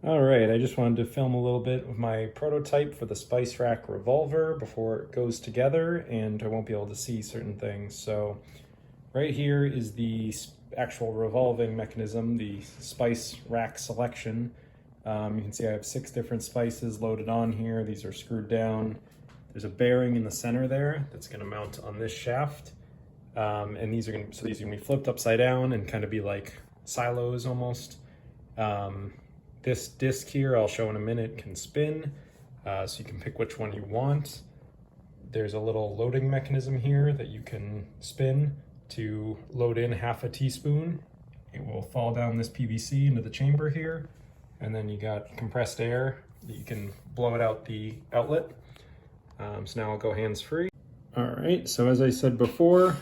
All right, I just wanted to film a little bit of my prototype for the Spice Rack Revolver before it goes together, and I won't be able to see certain things. So right here is the actual revolving mechanism, the Spice Rack selection. You can see I have 6 different spices loaded on here. These are screwed down. There's a bearing in the center there that's going to mount on this shaft. And these are going to be flipped upside down and kind of be like silos almost. This disc here, I'll show in a minute, can spin, so you can pick which one you want. There's a little loading mechanism here that you can spin to load in half a teaspoon. It will fall down this PVC into the chamber here, and then you got compressed air that you can blow it out the outlet. So now I'll go hands-free. All right, so as I said before,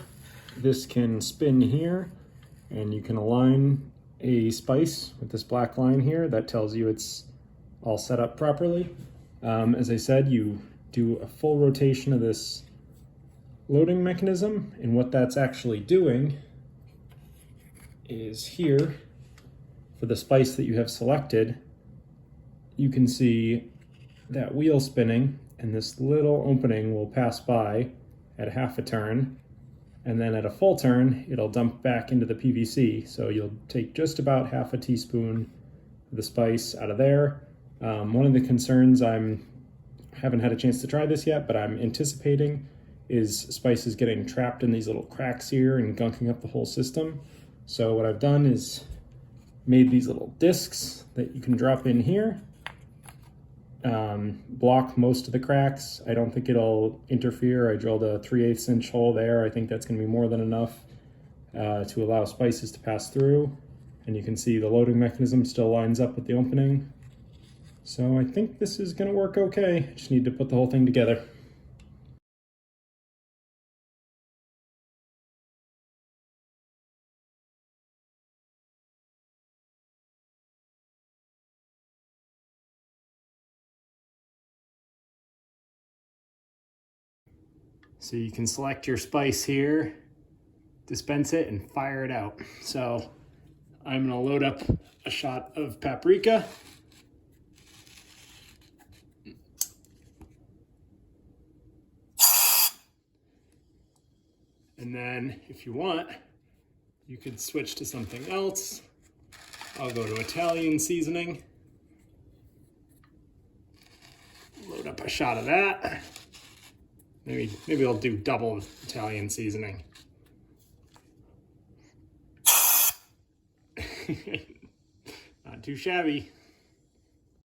this can spin here, and you can align a spice with this black line here that tells you it's all set up properly. As I said, you do a full rotation of this loading mechanism, and what that's actually doing is here, for the spice that you have selected, you can see that wheel spinning, and this little opening will pass by at half a turn, and then at a full turn, it'll dump back into the PVC. So you'll take just about half a teaspoon of the spice out of there. One of the concerns I haven't had a chance to try this yet, but I'm anticipating is spices getting trapped in these little cracks here and gunking up the whole system. So what I've done is made these little discs that you can drop in here. Block most of the cracks. I don't think it'll interfere. I drilled a 3/8 inch hole there. I think that's going to be more than enough to allow spices to pass through. And you can see the loading mechanism still lines up with the opening. So I think this is going to work okay. I just need to put the whole thing together. So you can select your spice here, dispense it, and fire it out. So I'm gonna load up a shot of paprika. And then if you want, you could switch to something else. I'll go to Italian seasoning. Load up a shot of that. Maybe I'll do double Italian seasoning. Not too shabby.